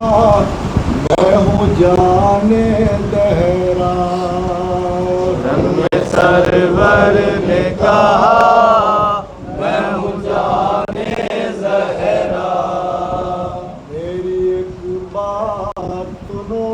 میں ہوں جانے دہرا رنگ سرور نے کہا میں ہوں جانے زہرا. میری ایک بات سنو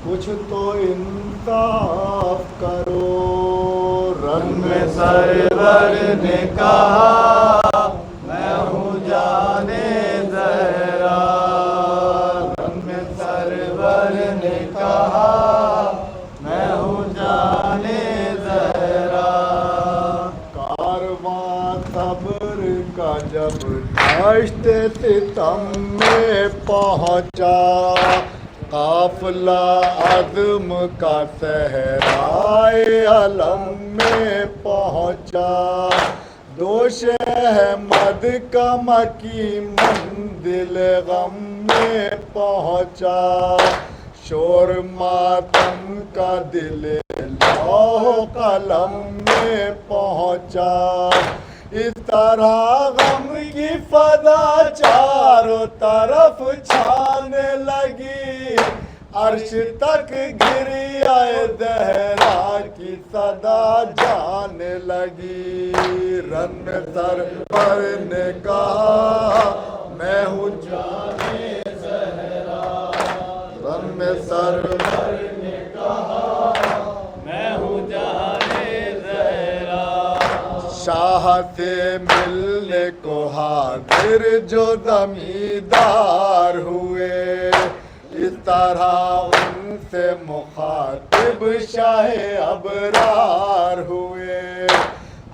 کچھ تو انصاف کرو رنگ سرور نے کہا میں ہوں جانے زہرا. رنگ سرور نے کہا میں ہوں جانے زہرا. کارواں صبر کا جب دشت ستم میں پہنچا قافلہ عزم کا صحرائے علم میں پہنچا دوش احمد کا مکی منزل غم میں پہنچا شور ماتم کا دل لوح قلم میں پہنچا. اس طرح غم کی فضا چاروں طرف چھانے لگی عرش تک گری آئے زہرا کی صدا جانے لگی. رن سرور نے کہا میں ہوں جانے زہرا. رن سرور نے کہا میں ہوں جانے زہرا. شاہ سے ملنے کو حاضر جو زمیندار ہوئے اس طرح ان سے مخاطب شاہ ابرار ہوئے.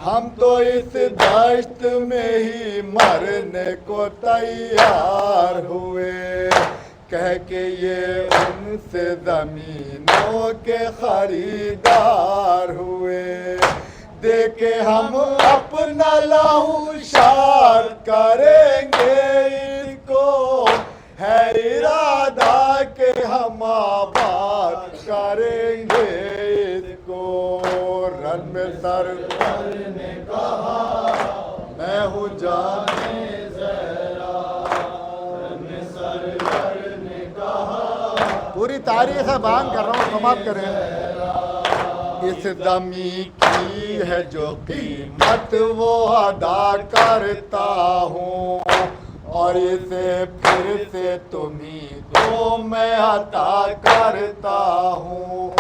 ہم تو اس دشت میں ہی مرنے کو تیار ہوئے کہہ کے یہ ان سے زمینوں کے خریدار ہوئے. دیکھے ہم اپنا لہو شار کریں گے اس کو ہے ارادہ کہ ہم آباد کریں گے اس کو. رن سرور نے کہا میں ہوں جانے زہرا. رن سرور نے کہا پوری تاریخ بیان کر رہا ہوں سماعت کریں. اس زمین کی ہے جو قیمت وہ ادا کرتا ہوں اور اسے پھر سے تمہیں کو میں عطا کرتا ہوں.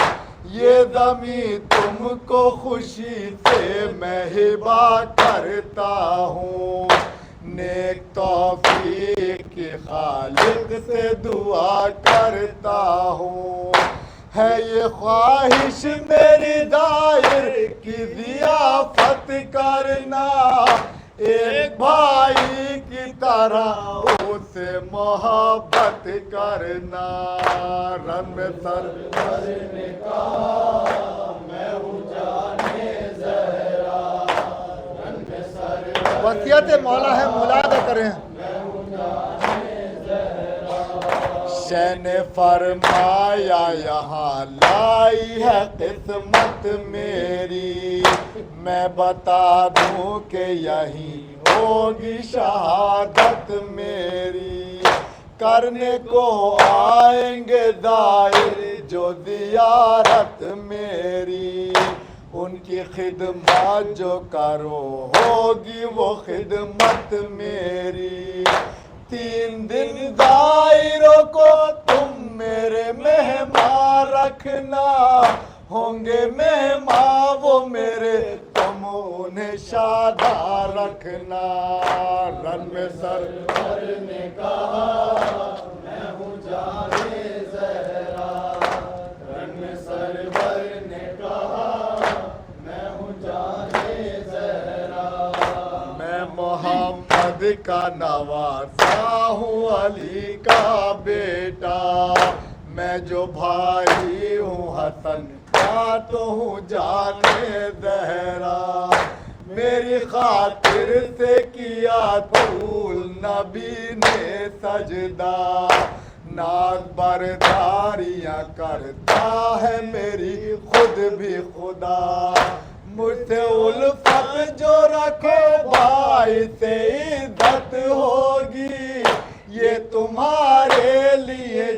یہ زمین تم کو خوشی سے میں ہبہ کرتا ہوں. نیک توفیق کے خالق سے دعا کرتا ہوں. ہے یہ خواہش میری دائر کی ضیافت کرنا ایک بھائی کی طرح اسے محبت کرنا. رن سرور نے کہا میں ہوں جانے زہرا. رن سرور وصیت مولا ہے ملاحظہ کریں. شہ نے فرمایا یہاں لائی ہے قسمت میری میں بتا دوں کہ یہی ہوگی شہادت میری. کرنے کو آئیں گے زائر جو زیارت میری ان کی خدمات جو کرو ہوگی وہ خدمت میری. 3 دن زائروں کو تم میرے مہمان رکھنا ہوں گے مہمان وہ میرے تم انہیں شاداب رکھنا. رن سرور نے کہا میں ہوں جانے زہرا. رن سرور نے کہا میں ہوں جانے زہرا. میں محمد کا نواسا ہوں علی کا بیٹا میں جو بھائی ہوں حسن کا تو ہوں جانے زہرا. میری خاطر سے کیا طول نبی نے سجدہ ناز برداریاں کرتا ہے میری خود بھی خدا. مجھ سے الفت جو رکھے بھائی سے عزت ہوگی یہ تمہارے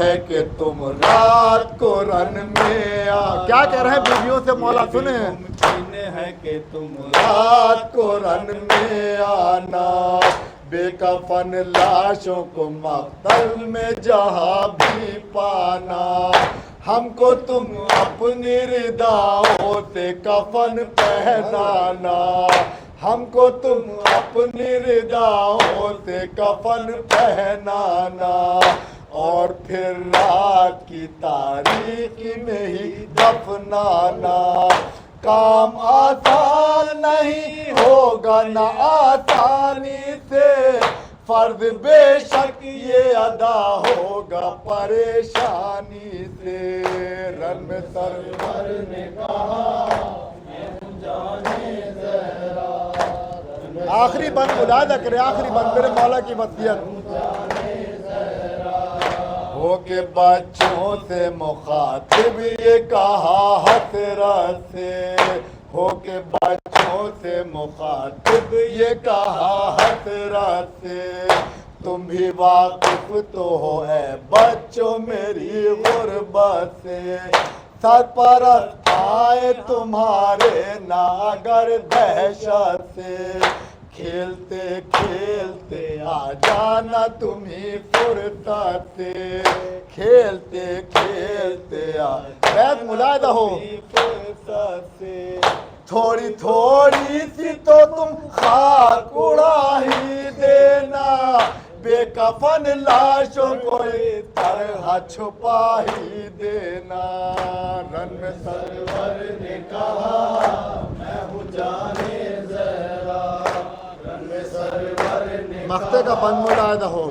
ہے کہ تم رات کو رن میں آ کیا کہہ رہے ہیں بیویوں سے مولا سنیں؟ ممکن ہے کہ تم رات کو رن میں آنا، بے کفن لاشوں کو مقتل میں جہاں بھی پانا، ہم کو تم اپنی رداؤں سے کفن پہنانا، ہم کو تم اپنی رداؤں سے کفن پہنانا، اور پھر رات کی تاریکی میں ہی دفنانا، کام آسان نہیں ہوگا نہ آسانی سے، فرض بے شک یہ ادا ہوگا پریشانی سے، رن میں سرور نے کہا میں ہوں جانے زہرا، آخری بند ملاحظہ کرے، آخری بند میرے مولا کی وصیت، ہو کے بچوں سے مخاطب یہ کہا حسرت سے، ہو کے بچوں سے مخاطب یہ کہا حسرت سے، تم بھی واقف تو ہو اے بچوں میری غربت سے، سرپرست آئے تمہارے ناگر دہشت سے، کھیلتے کھیلتے آ جانا تمہیں فرصت سے، کھیلتے کھیلتے آ بیت ملاحظہ ہو، فرصت سے، تھوڑی تھوڑی سی تو تم خاک اڑا ہی دینا، بے کفن لاشوں کو اس طرح چھپا ہی دینا، رن میں سرور نے کہا میں ہوں جانے زہرا، رن میں سرور نے مقطع کا بند ملاحظہ ہو،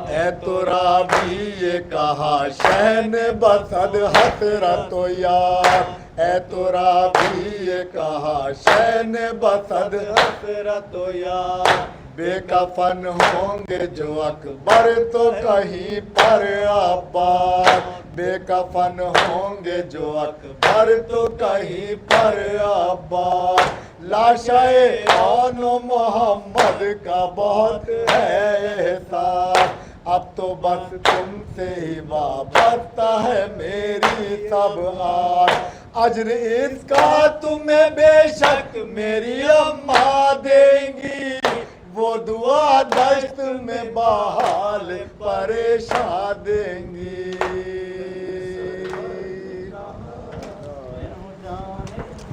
اے تو رابی یہ کہا شہن بسد حسرت و یار، اے تو رابی یہ کہا شہن بسد حسرت و یار، بے کفن ہوں گے جو اکبر تو کہیں پر آباد، بے کفن ہوں گے جو اکبر تو کہیں پر آباد، لاشائے کون محمد کا بہت ہے احساس، اب تو بس تم سے ہی وابستہ ہے میری سب آس، اجر اس کا تمہیں بے شک میری اماں